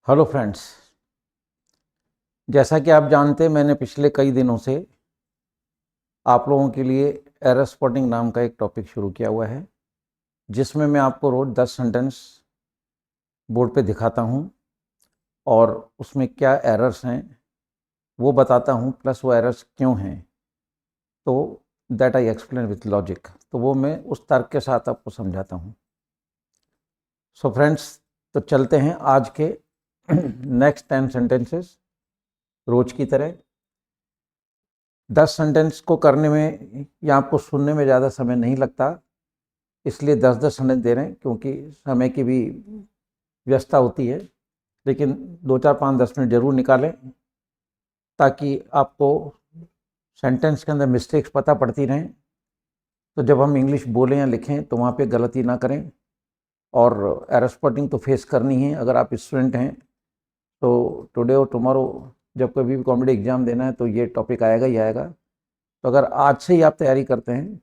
Hello friends, जैसा कि आप जानते हैं मैंने पिछले कई दिनों से आप लोगों के लिए एरर स्पॉटिंग नाम का एक टॉपिक शुरू किया हुआ है, जिसमें मैं आपको रोज 10 सेंटेंस बोर्ड पे दिखाता हूं और उसमें क्या एरर्स हैं वो बताता हूं, प्लस वो एरर्स क्यों हैं। तो that I explain with logic, तो वो मैं उस तर्क के साथ आपको समझाता हूं। सो फ्रेंड्स, तो चलते हैं आज के नेक्स्ट 10 सेंटेंसेस रोज की तरह। 10 सेंटेंस को करने में या आपको सुनने में ज़्यादा समय नहीं लगता, इसलिए 10-10 सेंटेंस दे रहे हैं, क्योंकि समय की भी व्यस्तता होती है। लेकिन 2-4-5-10 मिनट जरूर निकालें ताकि आपको सेंटेंस के अंदर मिस्टेक्स पता पड़ती रहें, तो जब हम इंग्लिश बोलें या लिखें तो वहाँ पे गलती ना करें। और एरर स्पॉटिंग तो फेस करनी है अगर आप स्टूडेंट हैं, तो टुडे और टुमारो जब कभी भी कॉम्पिटिटिव एग्जाम देना है तो ये टॉपिक आएगा ही आएगा। तो अगर आज से ही आप तैयारी करते हैं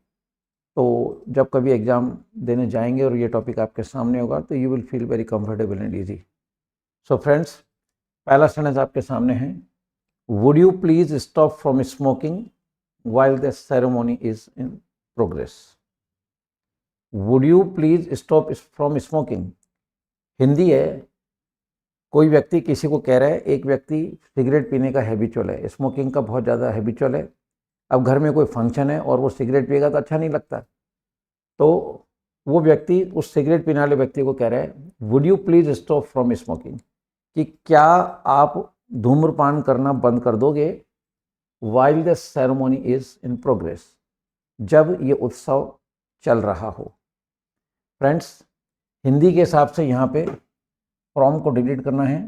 तो जब कभी एग्ज़ाम देने जाएंगे और ये टॉपिक आपके सामने होगा तो you will feel very comfortable and easy. So friends, पहला सेंटेंस आपके सामने है, would you please stop from smoking while the ceremony is in progress. Would you please stop from smoking Hindi है। कोई व्यक्ति किसी को कह रहा है, एक व्यक्ति सिगरेट पीने का हैबिचुअल है, स्मोकिंग का बहुत ज़्यादा हैबिचुअल है। अब घर में कोई फंक्शन है और वो सिगरेट पिएगा तो अच्छा नहीं लगता, तो वो व्यक्ति उस सिगरेट पीने वाले व्यक्ति को कह रहा है, would you please stop from smoking, कि क्या आप धूम्रपान करना बंद कर दोगे while the ceremony is in progress, जब ये उत्सव चल रहा हो। फ्रेंड्स, हिंदी के हिसाब से यहाँ पे फ्रॉम को डिलीट करना है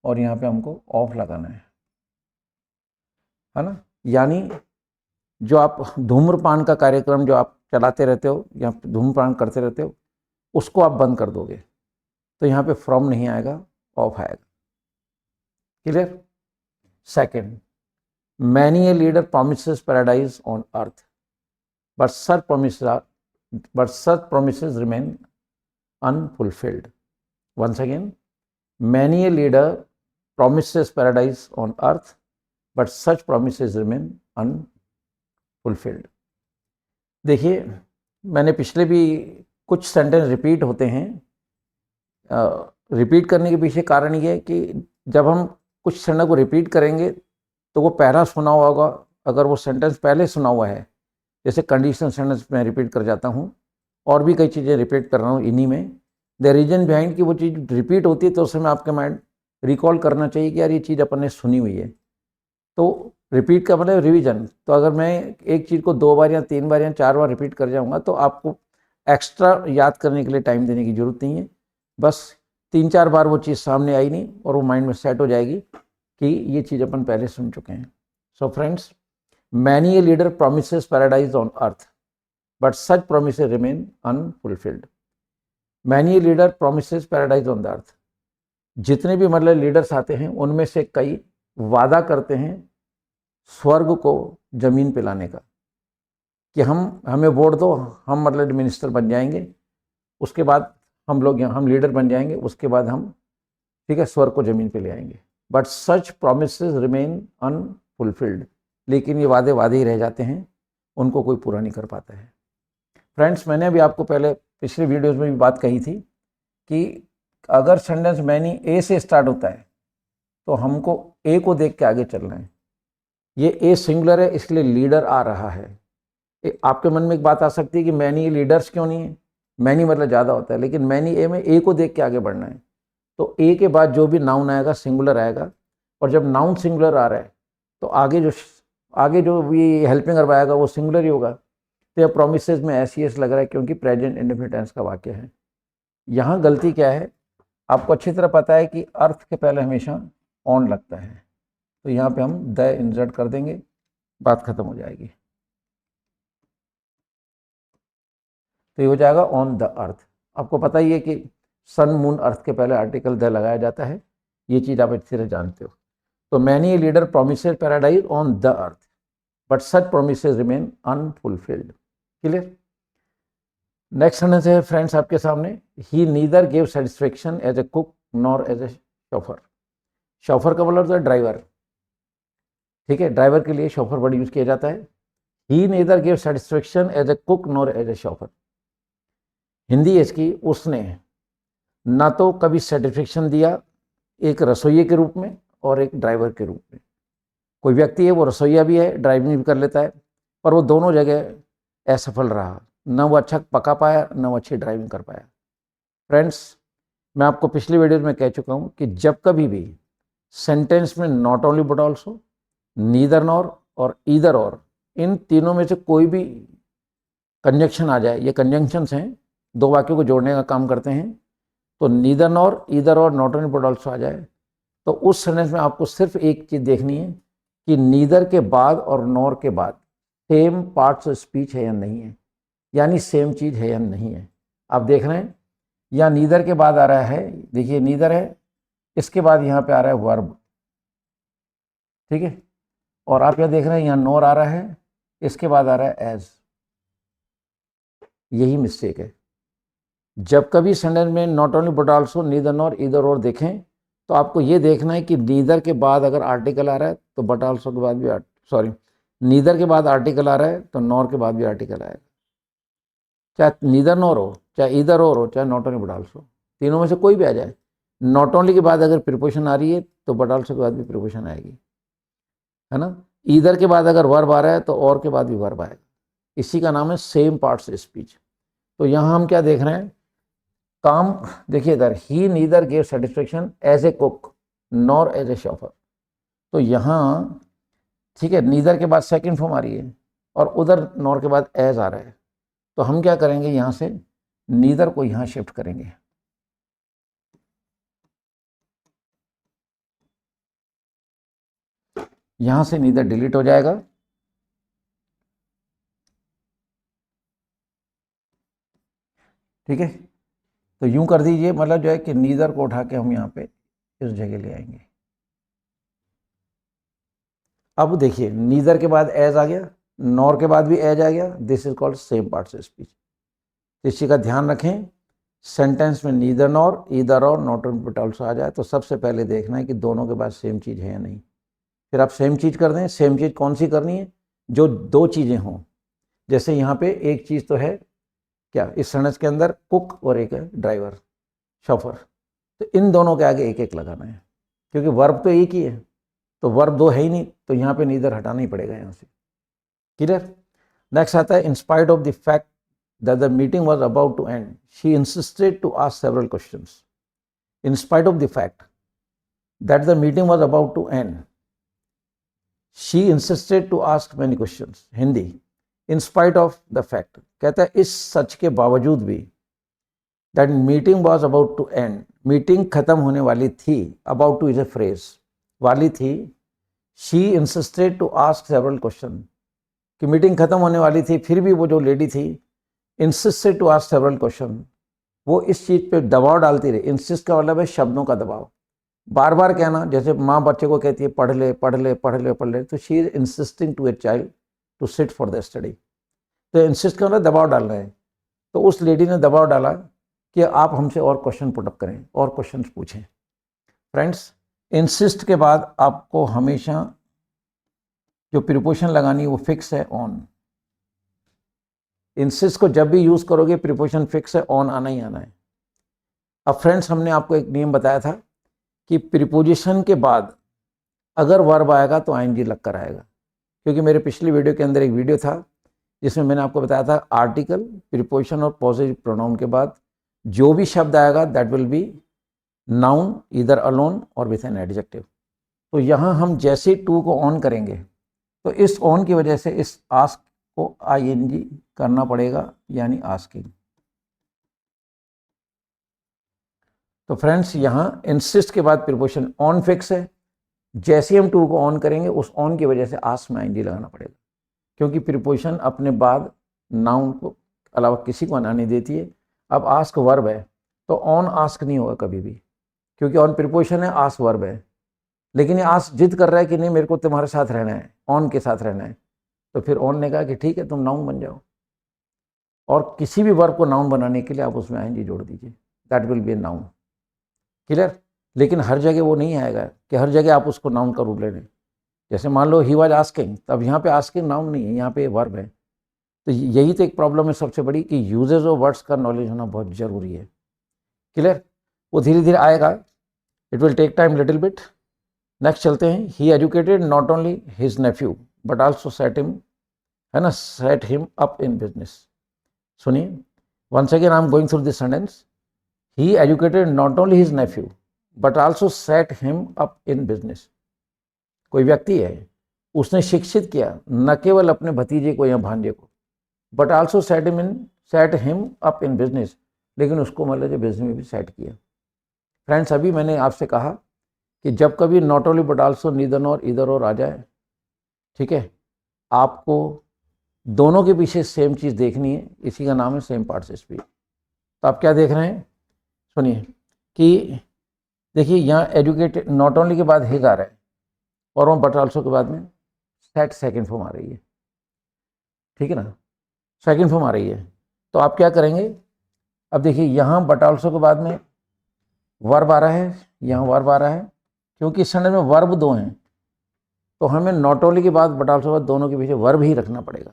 और यहाँ पे हमको ऑफ लगाना है ना। यानी जो आप धूम्रपान का कार्यक्रम जो आप चलाते रहते हो या धूम्रपान करते रहते हो उसको आप बंद कर दोगे, तो यहाँ पे फ्रॉम नहीं आएगा, ऑफ आएगा। Clear. Second, many a leader promises paradise on earth but such promises remain unfulfilled. Once again, many a leader promises paradise on earth but such promises remain unfulfilled. देखिए, मैंने पिछले भी कुछ सेंटेंस रिपीट होते हैं। Repeat करने के पीछे कारण ये है कि जब हम कुछ सेंटेंस को रिपीट करेंगे तो वो पहला सुना हुआ होगा, अगर वो सेंटेंस पहले सुना हुआ है, जैसे कंडीशनल सेंटेंस में रिपीट कर जाता हूँ और भी कई चीज़ें रिपीट कर रहा हूँ इन्हीं में। द रीजन बिहाइंड की वो चीज़ रिपीट होती है तो उस समय आपके माइंड रिकॉल करना चाहिए कि यार ये चीज़ अपन ने सुनी हुई है। तो रिपीट का मतलब रिवीजन। तो अगर मैं एक चीज़ को 2 बार या 3 बार या 4 बार रिपीट कर जाऊँगा तो आपको एक्स्ट्रा याद करने के लिए टाइम देने की ज़रूरत नहीं है। बस 3-4 बार वो चीज़ सामने आई नहीं और वो माइंड में सेट हो जाएगी कि ये चीज़ अपन पहले सुन चुके हैं। So friends, many a leader promises paradise on earth but such promises remain unfulfilled. Many a leader promises paradise on the अर्थ, जितने भी मतलब लीडर्स आते हैं उनमें से कई वादा करते हैं स्वर्ग को जमीन पे लाने का, कि हमें वोट दो, हम मतलब मिनिस्टर बन जाएंगे, उसके बाद हम लोग यहाँ हम लीडर बन जाएंगे, उसके बाद हम ठीक है स्वर्ग को जमीन पे ले आएंगे। But such promises remain unfulfilled, लेकिन ये वादे वादे ही रह जाते हैं, उनको कोई पूरा नहीं कर पाता है। फ्रेंड्स, मैंने अभी आपको पहले पिछले वीडियोस में भी बात कही थी कि अगर सेंटेंस मैनी ए से स्टार्ट होता है तो हमको ए को देख के आगे चलना है। ये ए सिंगुलर है इसलिए लीडर आ रहा है। आपके मन में एक बात आ सकती है कि मैनी लीडर्स क्यों नहीं है, मैनी मतलब ज़्यादा होता है, लेकिन मैनी ए में ए को देख के आगे बढ़ना है। तो ए के बाद जो भी नाउन आएगा सिंगुलर आएगा, और जब नाउन सिंगुलर आ रहा है तो आगे जो भी हेल्पिंग वर्ब आएगा वो सिंगुलर ही होगा। तो यह प्रोमिसेस में एस लग रहा है क्योंकि प्रेजेंट इंडेफिनिट टेंस का वाक्य है। यहाँ गलती क्या है, आपको अच्छी तरह पता है कि अर्थ के पहले हमेशा ऑन लगता है, तो यहाँ पे हम द इंसर्ट कर देंगे, बात खत्म हो जाएगी। तो ये हो जाएगा ऑन द अर्थ। आपको पता ही है कि सन मून अर्थ के पहले आर्टिकल द लगाया जाता है, ये चीज़ आप अच्छी तरह जानते हो। तो many leader promises paradise on the earth but such promises remain unfulfilled. Clear. Next sentence है फ्रेंड्स आपके सामने, he neither give satisfaction as a cook nor as a chauffeur. Chauffeur का मतलब होता है ड्राइवर, ठीक है, ड्राइवर के लिए शॉफर वर्ड यूज किया जाता है। He neither give satisfaction as a cook nor as a chauffeur. Hindi है इसकी, उसने ना तो कभी सेटिस्फेक्शन दिया एक रसोइये के रूप में और एक ड्राइवर के रूप में। कोई व्यक्ति है वो रसोइया भी है, ड्राइविंग भी कर लेता है, पर वो दोनों जगह असफल रहा, न वो अच्छा पका पाया न वो अच्छी ड्राइविंग कर पाया। फ्रेंड्स, मैं आपको पिछली वीडियो में कह चुका हूँ कि जब कभी भी सेंटेंस में not only but also, neither nor और ईदर और, इन तीनों में से कोई भी कंजंक्शन आ जाए, ये कंजंक्शंस हैं, दो वाक्यों को जोड़ने का काम करते हैं, तो नीदर नॉर, ईदर और, नॉट ओनली बट ऑल्सो आ जाए, तो उस सेंटेंस में आपको सिर्फ एक चीज़ देखनी है कि नीदर के बाद और नॉर के बाद सेम पार्ट्स ऑफ स्पीच है या नहीं है, यानी सेम चीज़ है या नहीं है। आप देख रहे हैं यहाँ नीदर के बाद आ रहा है, देखिए नीदर है, इसके बाद यहाँ पे आ रहा है वर्ब, ठीक है, और आप यहाँ देख रहे हैं यहाँ नॉर आ रहा है, इसके बाद आ रहा है एज। यही मिस्टेक है। जब कभी सेंटेंस में not only but also, neither nor, either और देखें तो आपको ये देखना है कि नीदर के बाद अगर आर्टिकल आ रहा है तो बट ऑल्सो के बाद भी सॉरी, नीदर के बाद आर्टिकल आ रहा है तो नॉर के बाद भी आर्टिकल आएगा। चाहे नीदर नॉर हो, चाहे ईदर और हो, चाहे नॉट ओनली बट ऑल्सो, तीनों में से कोई भी आ जाए। नॉट ओनली के बाद अगर प्रीपोजिशन आ रही है तो बट ऑल्सो के बाद भी प्रीपोजिशन आएगी, है ना। ईदर के बाद अगर वर्ब आ रहा है तो और के बाद भी वर्ब आएगा। इसी का नाम है सेम पार्ट्स स्पीच। तो यहाँ हम क्या देख रहे हैं, काम देखिए इधर, he neither give satisfaction as a cook nor as a chauffeur. तो यहाँ ठीक है, नीदर के बाद सेकंड फॉर्म आ रही है और उधर नॉर के बाद एज आ रहा है, तो हम क्या करेंगे, यहाँ से नीदर को यहाँ शिफ्ट करेंगे। यहाँ से नीदर डिलीट हो जाएगा, ठीक है। तो यूं कर दीजिए, मतलब जो है कि नीदर को उठा के हम यहाँ पे इस जगह ले आएंगे। अब देखिए नीदर के बाद एज आ गया, नॉर के बाद भी एज आ गया, this is called same parts of speech. इसी का ध्यान रखें, सेंटेंस में नीदर नॉर, ईदर और, नॉट ओनली बट ऑल्सो आ जाए तो सबसे पहले देखना है कि दोनों के बाद सेम चीज़ है या नहीं। फिर आप सेम चीज़ कर दें। सेम चीज़ कौन सी करनी है, जो दो चीज़ें हों। जैसे यहाँ पे एक चीज़ तो है क्या, इस सेंटेंस के अंदर कुक और एक है ड्राइवर, शॉफर, तो इन दोनों के आगे एक एक लगाना है, क्योंकि वर्ब तो एक ही है, तो वर्ब दो है ही नहीं, तो यहाँ पे नीदर हटाना ही पड़ेगा यहाँ से। क्लियर। नेक्स्ट आता है, in spite of the fact that the meeting was about to end, she insisted to ask several questions. In spite of the fact that the meeting was about to end, she insisted to ask many questions. Hindi, in spite of the fact कहता है इस सच के बावजूद भी, that meeting was about to end, meeting खत्म होने वाली थी, about to is a phrase, वाली थी, she insisted to ask several questions, कि मीटिंग खत्म होने वाली थी, फिर भी वो जो लेडी थी insisted to ask several question, वो इस चीज़ पे दबाव डालती रही। इंसिस्ट का मतलब है शब्दों का दबाव, बार बार कहना, जैसे माँ बच्चे को कहती है पढ़ ले पढ़ ले पढ़ ले पढ़ ले, तो she is insisting to a child to sit for the study. तो इंसिस्ट का मतलब दबाव डाल रहे हैं, तो उस लेडी ने दबाव डाला कि आप हमसे और क्वेश्चन पुटअप करें, और क्वेश्चन पूछें। फ्रेंड्स, इंसिस्ट के बाद आपको हमेशा जो प्रीपोजिशन लगानी है वो फिक्स है, ऑन। इंसिस्ट को जब भी यूज करोगे प्रीपोजिशन फिक्स है, ऑन आना ही आना है। अब फ्रेंड्स, हमने आपको एक नियम बताया था कि प्रीपोजिशन के बाद अगर वर्ब आएगा तो आईएनजी लग कर आएगा, क्योंकि मेरे पिछली वीडियो के अंदर एक वीडियो था जिसमें मैंने आपको बताया था आर्टिकल, प्रीपोजिशन और पॉजिटिव प्रोनाउन के बाद जो भी शब्द आएगा that will be noun, either alone और विथ एन एडजेक्टिव। तो यहाँ हम जैसे टू को ऑन करेंगे तो इस ऑन की वजह से इस आस्क को आईएनजी करना पड़ेगा, यानी आस्किंग। तो फ्रेंड्स, यहाँ इंसिस्ट के बाद प्रीपोजिशन ऑन फिक्स है, जैसे हम टू को ऑन करेंगे उस ऑन की वजह से आस्क में आईएनजी लगाना पड़ेगा, क्योंकि प्रीपोजिशन अपने बाद नाउन को अलावा किसी को आना नहीं देती है। अब आस्क वर्ब है तो ऑन आस्क नहीं होगा कभी भी, क्योंकि ऑन प्रीपोजिशन है, आस्क वर्ब है। लेकिन ये आस्क जिद कर रहा है कि नहीं मेरे को तुम्हारे साथ रहना है, ऑन के साथ रहना है, तो फिर ऑन ने कहा कि ठीक है तुम नाउन बन जाओ, और किसी भी वर्ब को नाउन बनाने के लिए आप उसमें आईएनजी जोड़ दीजिए, that will be a noun. Clear. लेकिन हर जगह वो नहीं आएगा कि हर जगह आप उसको नाउन का रूप ले लें। जैसे मान लो ही वाज आस्किंग, तब यहाँ पे आस्किंग नाउन नहीं है, यहाँ पे वर्ब है। तो यही तो एक प्रॉब्लम है सबसे बड़ी कि यूजेज ऑफ वर्ड्स का नॉलेज होना बहुत ज़रूरी है। क्लियर? वो धीरे धीरे आएगा, it will take time little bit. Next चलते हैं। He educated not only his nephew but also set him, है ना, set him up in business. सुनिए, once again I am going through this sentence. He educated not only his nephew but also set him up in business. कोई व्यक्ति है, उसने शिक्षित किया न केवल अपने भतीजे को या भांजे को, but also set him up in business, लेकिन उसको मतलब जो बिजनेस में भी सेट किया। फ्रेंड्स, अभी मैंने आपसे कहा कि जब कभी not only but also neither nor इधर और आ जाए, ठीक है, आपको दोनों के पीछे सेम चीज़ देखनी है, इसी का नाम है सेम पार्टिसिपेट। तो आप क्या देख रहे हैं, सुनिए कि देखिए यहाँ एजुकेटेड नॉट ओनली के बाद हिज आ रहा है और बट आल्सो के बाद में सेट सेकंड फॉर्म आ रही है, ठीक है ना, सेकंड फॉर्म आ रही है। तो आप क्या करेंगे, अब देखिए यहाँ बट आल्सो के बाद में वर्ब आ रहा है, यहाँ वर्ब आ रहा है, क्योंकि इस सेंटेंस में वर्ब दो हैं तो हमें नॉट ओनली के बाद बट आल्सो के बाद दोनों के पीछे वर्ब ही रखना पड़ेगा।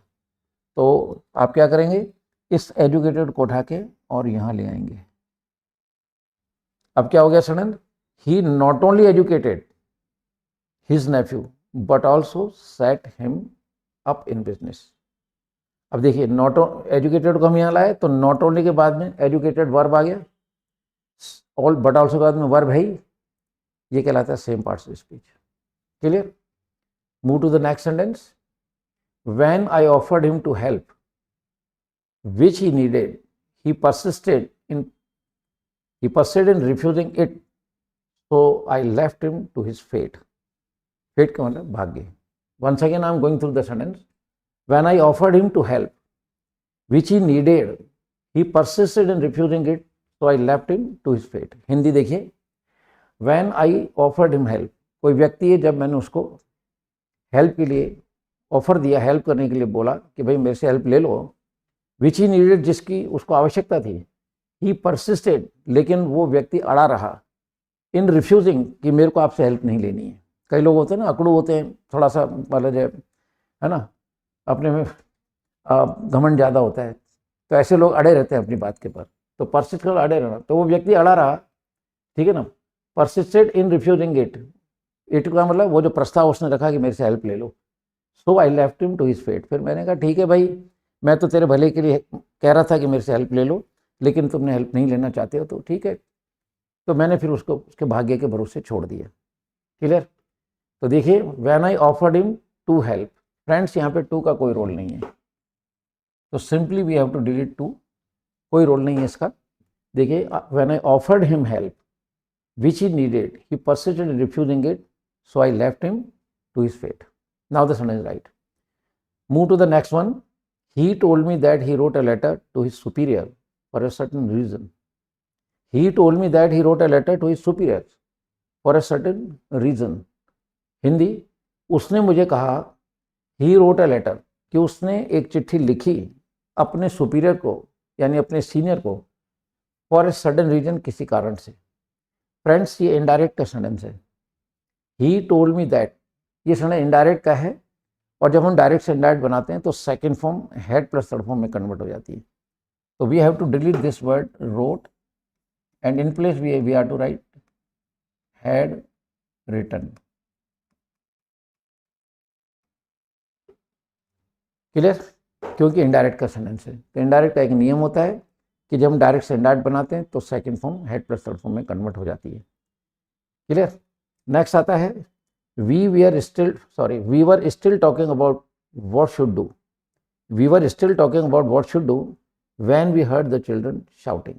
तो आप क्या करेंगे, इस एजुकेटेड को उठा के और यहाँ ले आएंगे। अब क्या हो गया sentence, he not only educated his nephew but also set him up in business. अब देखिए नॉट एजुकेटेड को हम यहाँ लाए तो नॉट ओनली के बाद में एजुकेटेड वर्ब आ गया, ऑल बट ऑल्सो के बाद में वर्ब है ही, ये कहलाता है same parts of speech. Clear? Move to the next sentence. When I offered him to help which he needed he persisted in refusing it, so I left him to his fate. Fate का मतलब भाग्य। Once again I am going through the sentence. When I offered him to help which he needed he persisted in refusing it, so I left him to his fate. Hindi देखिए, When I offered him help, कोई व्यक्ति है, जब मैंने उसको help के लिए offer दिया, हेल्प करने के लिए बोला कि भाई मेरे से हेल्प ले लो, विच ही नीडेड, जिसकी उसको आवश्यकता थी, ही परसिस्टेड, लेकिन वो व्यक्ति अड़ा रहा, इन रिफ्यूजिंग, कि मेरे को आपसे हेल्प नहीं लेनी है। कई लोग होते हैं ना, अकड़ू होते हैं, थोड़ा सा मतलब जो है ना, अपने में घमंड ज़्यादा होता है, तो ऐसे लोग अड़े रहते हैं अपनी बात के पर। तो परसिस्ट कर अड़े रहना, तो वो व्यक्ति अड़ा रहा, ठीक है ना, persisted in refusing it, it का मतलब वो जो प्रस्ताव उसने रखा कि मेरे से हेल्प ले लो, so I left him to his fate. फिर मैंने कहा ठीक है भाई, मैं तो तेरे भले के लिए कह रहा था कि मेरे से हेल्प ले लो, लेकिन तुमने हेल्प नहीं लेना चाहते हो तो ठीक है। तो मैंने फिर उसको उसके भाग्य के भरोसे छोड़ दिया। क्लियर? तो देखिए, when I offered him to help, friends यहाँ पे टू का कोई रोल नहीं है, तो simply we have to delete to, कोई रोल नहीं है इसका। देखिए, when I offered him help which he needed he persisted in refusing it, so I left him to his fate. Now the sentence is right. Move to the next one. He told me that he wrote a letter to his superior for a certain reason. He told me that he wrote a letter to his superior for a certain reason. Hindi, उसने मुझे कहा, he wrote a letter, कि उसने एक चिट्ठी लिखी अपने superior को, यानी अपने सीनियर को, for a certain reason, किसी कारण से। फ्रेंड्स, ये इनडायरेक्ट का सेंटेंस है। ही टोल्ड मी दैट, ये सेंटेंस इनडायरेक्ट का है, और जब हम डायरेक्ट से इनडायरेक्ट बनाते हैं तो second form had plus third form में कन्वर्ट हो जाती है। तो we have to delete this word wrote, and in place we are to write had written. Clear? क्योंकि इनडायरेक्ट का सेंटेंस है। तो इनडायरेक्ट का एक नियम होता है कि जब हम डायरेक्ट से इनडायरेक्ट बनाते हैं तो second form had plus third form में कन्वर्ट हो जाती है। क्लियर? नेक्स्ट आता है, we were still talking about what should do. We were still talking about what should do when we heard the children shouting.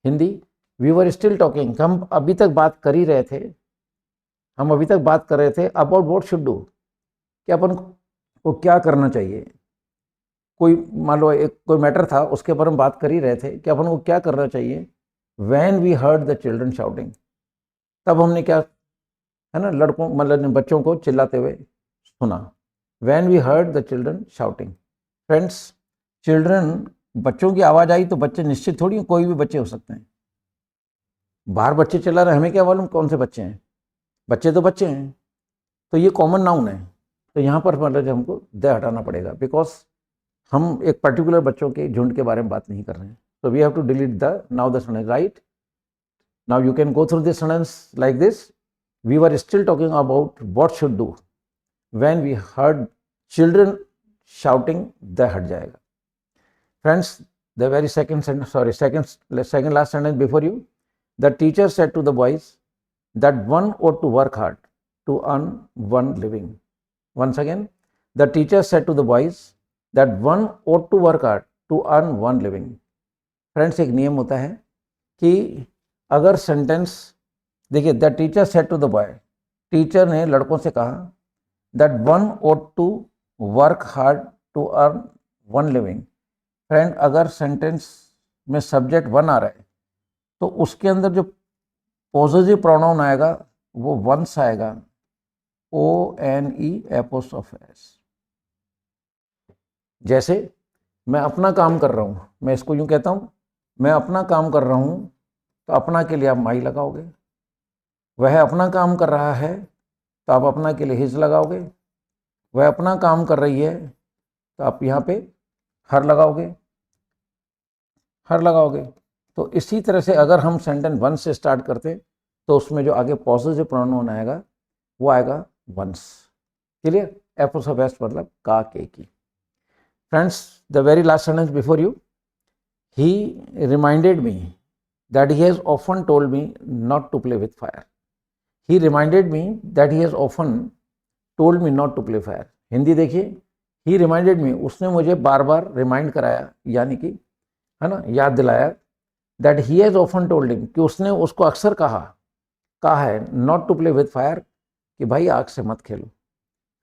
Hindi, we were still talking, हम अभी तक बात कर ही रहे थे, हम अभी तक बात कर रहे थे about what should do, कि अपन को क्या करना चाहिए। कोई मान लो एक कोई मैटर था, उसके ऊपर हम बात कर ही रहे थे कि अपन को क्या करना चाहिए। when we heard the children shouting, तब हमने क्या, है ना, लड़कों मतलब बच्चों को चिल्लाते हुए सुना। When we heard the children shouting. Friends, children, बच्चों की आवाज़ आई तो बच्चे निश्चित थोड़ी कोई भी बच्चे हो सकते हैं, बाहर बच्चे चला रहे, हमें क्या मालूम कौन से बच्चे हैं, बच्चे तो बच्चे हैं। तो ये कॉमन नाउन है, तो यहाँ पर मतलब हमको द हटाना पड़ेगा, बिकॉज हम एक पर्टिकुलर बच्चों के झुंड के बारे में बात नहीं कर रहे हैं। तो we have to delete the now the sentence, right. Now you can go through this sentence like this, we were still talking about what should do when we heard children shouting, the हट जाएगा। Friends, the very second sentence, sorry, second last sentence before you, the teacher said to the boys that one ought to work hard to earn one living. Once again, the teacher said to the boys that one ought to work hard to earn one living. Friends, एक नियम होता है कि अगर sentence देखिए, the teacher said to the boy, teacher ने लड़कों से कहा that one ought to work hard to earn one living. Friend, अगर सेंटेंस में सब्जेक्ट वन आ रहा है तो उसके अंदर जो पॉजिटिव प्रोनाउन आएगा वो वंस आएगा, ONE'. जैसे मैं अपना काम कर रहा हूँ, मैं इसको यूं कहता हूँ, मैं अपना काम कर रहा हूँ, तो अपना के लिए आप माई लगाओगे। वह अपना काम कर रहा है तो आप अपना के लिए हिज लगाओगे। वह अपना काम कर रही है तो आप यहाँ पे हर लगाओगे, हर लगाओगे। तो इसी तरह से अगर हम सेंटेंस वन से स्टार्ट करते तो उसमें जो आगे पॉजिटिव प्रोनाउन आएगा वो आएगा वंस। क्लियर? एपोस्ट्रोफ मतलब का, के की। Friends, the very last sentence before you, he reminded me that he has often told me not to play with fire. He reminded me that he has often told me not to play fire. Hindi देखिए, he reminded मी, उसने मुझे बार बार remind कराया, यानी कि है ना, याद दिलाया, that he has often told him, कि उसने उसको अक्सर कहा है not to play with fire, कि भाई आग से मत खेलो।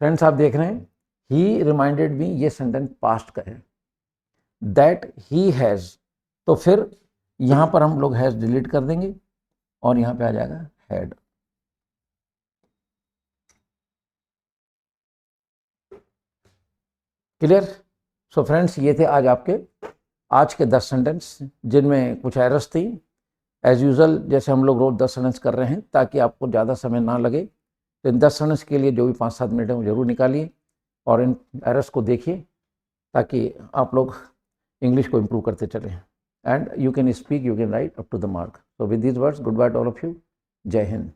फ्रेंड्स, आप देख रहे हैं ही रिमाइंडेड मी, ये सेंटेंस पास्ट का है। दैट ही हैज, तो फिर यहां पर हम लोग हैज डिलीट कर देंगे और यहां पे आ जाएगा हैड। क्लियर? सो फ्रेंड्स, ये थे आज के 10 सेंटेंस जिनमें कुछ एरर्स थी। एज यूजुअल जैसे हम लोग रोज 10 सेंटेंस कर रहे हैं ताकि आपको ज़्यादा समय ना लगे, तो इन 10 सेंटेंस के लिए जो भी 5-7 मिनट है वो जरूर निकालिए और इन एरर्स को देखिए ताकि आप लोग इंग्लिश को इम्प्रूव करते चलें। And you can speak, you can write up to the mark. So with these words, good bye to all of you. जय हिंद।